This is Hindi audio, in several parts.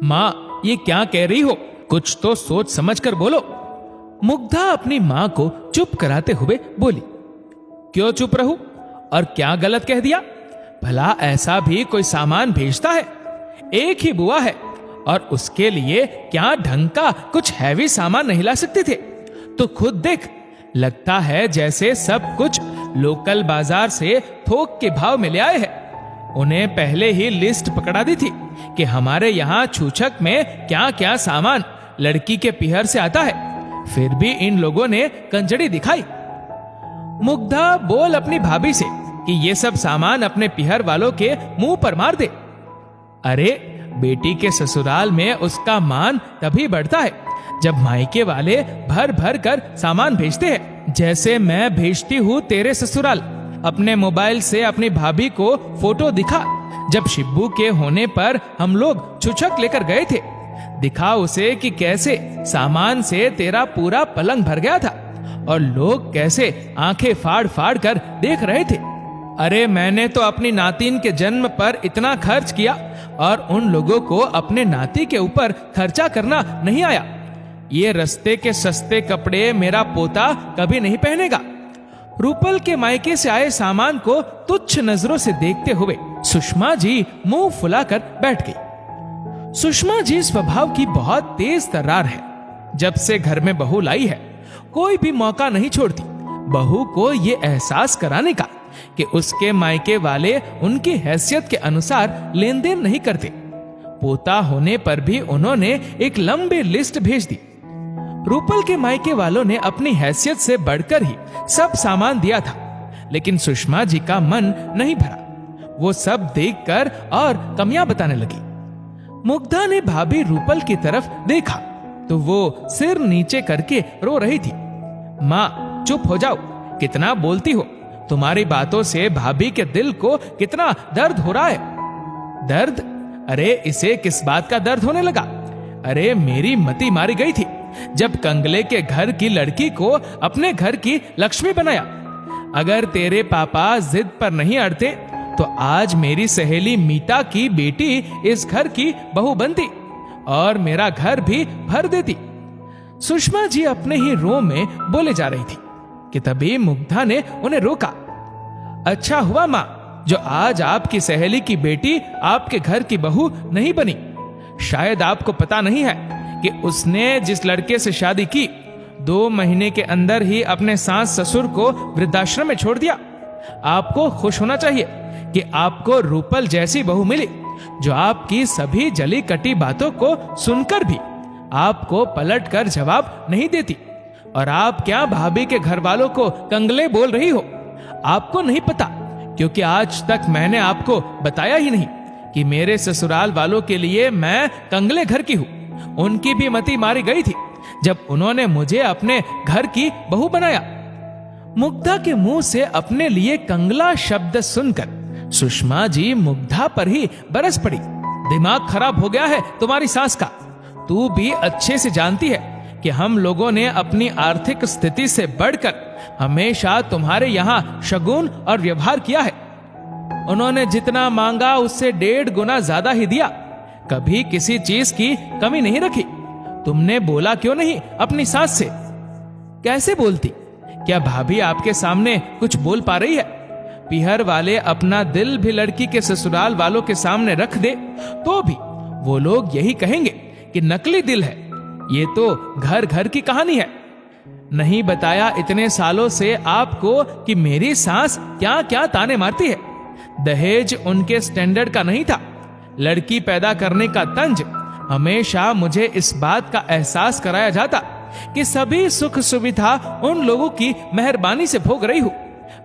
माँ, ये क्या कह रही हो? कुछ तो सोच समझ कर बोलो। मुग्धा अपनी माँ को चुप कराते हुए बोली। क्यों चुप रहूं? और क्या गलत कह दिया? भला ऐसा भी कोई सामान भेजता है? एक ही बुआ है और उसके लिए क्या ढंग का कुछ हैवी सामान नहीं ला सकते थे? तो खुद देख, लगता है जैसे सब कुछ लोकल बाजार से थोक के भाव में ले आए हैं। उन्हें पहले ही लिस्ट पकड़ा दी थी कि हमारे यहाँ छूछक में क्या क्या सामान लड़की के पिहर से आता है, फिर भी इन लोगों ने कंजड़ी दिखाई। मुग्धा बोल अपनी भाभी से कि ये सब सामान अपने पिहर वालों के मुंह पर मार दे। अरे, बेटी के ससुराल में उसका मान तभी बढ़ता है जब मायके वाले भर भर कर सामान भेजते हैं, जैसे मैं भेजती हूँ तेरे ससुराल। अपने मोबाइल से अपनी भाभी को फोटो दिखा, जब शिब्बू के होने पर हम लोग छुछक लेकर गए थे। दिखा उसे कि कैसे सामान से तेरा पूरा पलंग भर गया था और लोग कैसे आंखें फाड़ फाड़ कर देख रहे थे। अरे, मैंने तो अपनी नातिन के जन्म पर इतना खर्च किया और उन लोगों को अपने नाती के ऊपर खर्चा करना नहीं आया। ये रस्ते के सस्ते कपड़े मेरा पोता कभी नहीं पहनेगा। रूपल के मायके से आए सामान को तुच्छ नजरों से देखते हुए सुषमा जी मुंह फुलाकर बैठ गई। सुषमा जी स्वभाव की बहुत तेज तर्रार है। जब से घर में बहू लाई है, कोई भी मौका नहीं छोड़ती बहू को ये एहसास कराने का कि उसके मायके वाले उनकी हैसियत के अनुसार लेन देन नहीं करते। पोता होने पर भी उन्होंने एक लंबी लिस्ट भेज दी। रूपल के मायके वालों ने अपनी हैसियत से बढ़कर ही सब सामान दिया था, लेकिन सुषमा जी का मन नहीं भरा। वो सब देखकर और कमियां बताने लगी। मुग्धा ने भाभी रूपल की तरफ देखा तो वो सिर नीचे करके रो रही थी। माँ, चुप हो जाओ, कितना बोलती हो? तुम्हारी बातों से भाभी के दिल को कितना दर्द हो रहा है। दर्द? अरे, इसे किस बात का दर्द होने लगा? अरे, मेरी मति मारी गई थी जब कंगले के घर की लड़की को अपने घर की लक्ष्मी बनाया। अगर तेरे पापा जिद पर नहीं अड़ते तो आज मेरी सहेली मीता की बेटी इस घर की बहू बनती और मेरा घर भी भर देती। सुषमा जी अपने ही रो में बोले जा रही थी कि तभी मुग्धा ने उन्हें रोका। अच्छा हुआ माँ, जो आज आपकी सहेली की बेटी आपके घर की बहू नहीं बनी। शायद आपको पता नहीं है कि उसने जिस लड़के से शादी की 2 महीने के अंदर ही अपने सास ससुर को वृद्धाश्रम में छोड़ दिया। आपको खुश होना चाहिए कि आपको रूपल जैसी बहू मिली, जो आपकी सभी जली कटी बातों को सुनकर भी आपको पलट कर जवाब नहीं देती। और आप क्या भाभी के घर वालों को कंगले बोल रही हो? आपको नहीं पता, क्योंकि आज तक मैंने आपको बताया ही नहीं कि मेरे ससुराल वालों के लिए मैं कंगले घर की हूँ। उनकी भी मति मारी गई थी जब उन्होंने मुझे अपने घर की बहू बनाया। मुग्धा के मुंह से अपने लिए कंगला शब्द सुनकर सुषमा जी मुग्धा पर ही बरस पड़ी। दिमाग खराब हो गया है तुम्हारी सास का। तू भी अच्छे से जानती है कि हम लोगों ने अपनी आर्थिक स्थिति से बढ़कर हमेशा तुम्हारे यहाँ शगुन और व्यवहार किया है। उन्होंने जितना मांगा उससे 1.5 गुना ज्यादा ही दिया। कभी किसी चीज की कमी नहीं रखी। तुमने बोला क्यों नहीं अपनी सास से? कैसे बोलती? क्या भाभी आपके सामने कुछ बोल पा रही है? पिहर वाले अपना दिल भी लड़की के ससुराल वालों के सामने रख दे तो भी वो लोग यही कहेंगे कि नकली दिल है। ये तो घर घर की कहानी है। नहीं बताया इतने सालों से आपको कि मेरी सास क्या क्या ताने मारती है। दहेज उनके स्टैंडर्ड का नहीं था। लड़की पैदा करने का तंज हमेशा मुझे इस बात का एहसास कराया जाता कि सभी सुख सुविधा उन लोगों की मेहरबानी से भोग रही हूं,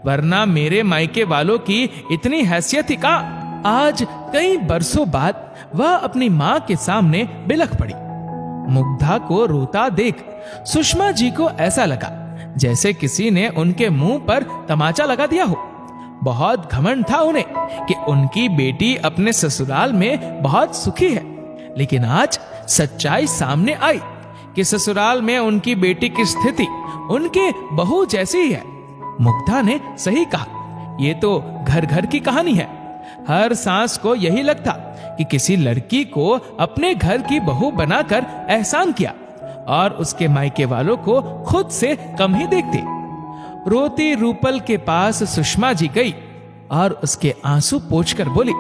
वरना मेरे मायके वालों की इतनी हैसियत ही कहां। आज कई बरसों बाद वह अपनी मां के सामने बिलख पड़ी। मुग्धा को रोता देख सुषमा जी को ऐसा लगा जैसे किसी ने उनके मुंह पर तमाचा लगा दिया हो। बहुत घमंड था उन्हें कि उनकी बेटी अपने ससुराल में बहुत सुखी है, लेकिन आज सच्चाई सामने आई कि ससुराल में उनकी बेटी की स्थिति उनके बहू जैसी ही है। मुग्धा ने सही कहा, ये तो घर घर की कहानी है। हर सांस को यही लगता कि किसी लड़की को अपने घर की बहू बनाकर एहसान किया और उसके मायके वालों को खुद से कम ही देखते। रोती रूपल के पास सुषमा जी गई और उसके आंसू पोंछकर बोली,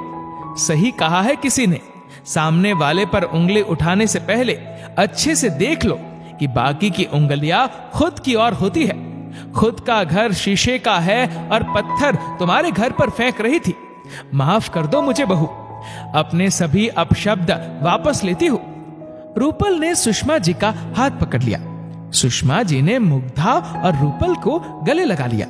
सही कहा है किसी ने, सामने वाले पर उंगली उठाने से पहले अच्छे से देख लो कि बाकी की उंगलियां खुद की ओर होती है। खुद का घर शीशे का है और पत्थर तुम्हारे घर पर फेंक रही थी। माफ कर दो मुझे बहू, अपने सभी अपशब्द वापस लेती हूं। रूपल ने सुषमा जी का हाथ पकड़ लिया। सुषमा जी ने मुग्धा और रूपल को गले लगा लिया।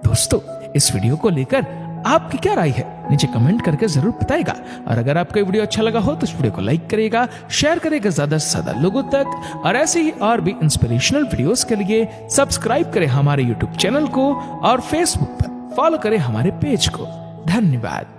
दोस्तों, इस वीडियो को लेकर आपकी क्या राय है, नीचे कमेंट करके जरूर बताइएगा। और अगर आपको वीडियो अच्छा लगा हो तो इस वीडियो को लाइक करिएगा, शेयर करिएगा ज्यादा से ज्यादा लोगों तक, और ऐसे ही और भी इंस्पिरेशनल वीडियोस के लिए सब्सक्राइब करें हमारे यूट्यूब चैनल को और फेसबुक पर फॉलो करें हमारे पेज को। धन्यवाद।